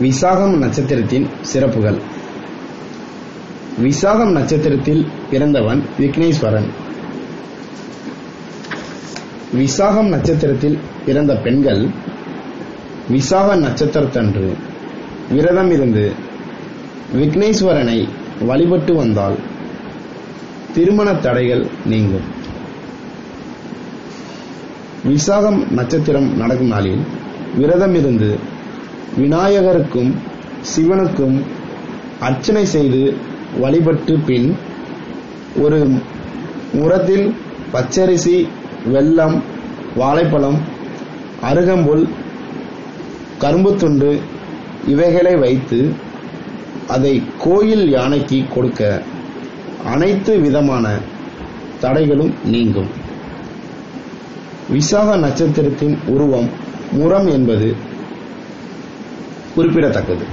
விசாகம் நட்சத்திரத்தின் சிறப்புகள். விசாகம் நட்சத்திரத்தில் பிறந்தவன் விக்னேஸ்வரன். விசாகம் நட்சத்திரத்தில் பிறந்த பெண்கள் விசாக நட்சத்திரத்தன்று விரதம் இருந்து விக்னேஸ்வரனை வழிபட்டு வந்தால் திருமண தடைகள் நீங்கும். விசாகம் நட்சத்திரம் நடக்கும் நாளில் விரதம் இருந்து விநாயகருக்கும் சிவனுக்கும் அர்ச்சனை செய்து வழிபட்டு பின் ஒரு முறத்தில் பச்சரிசி, வெல்லம், வாழைப்பழம், அருகம்புல், கரும்புத்துண்டு இவைகளை வைத்து அதை கோயில் யானைக்கு கொடுக்க அனைத்து விதமான தடைகளும் நீங்கும். விசாக நட்சத்திரத்தின் உருவம் முறம் என்பது குறிப்பிடத்தக்கது.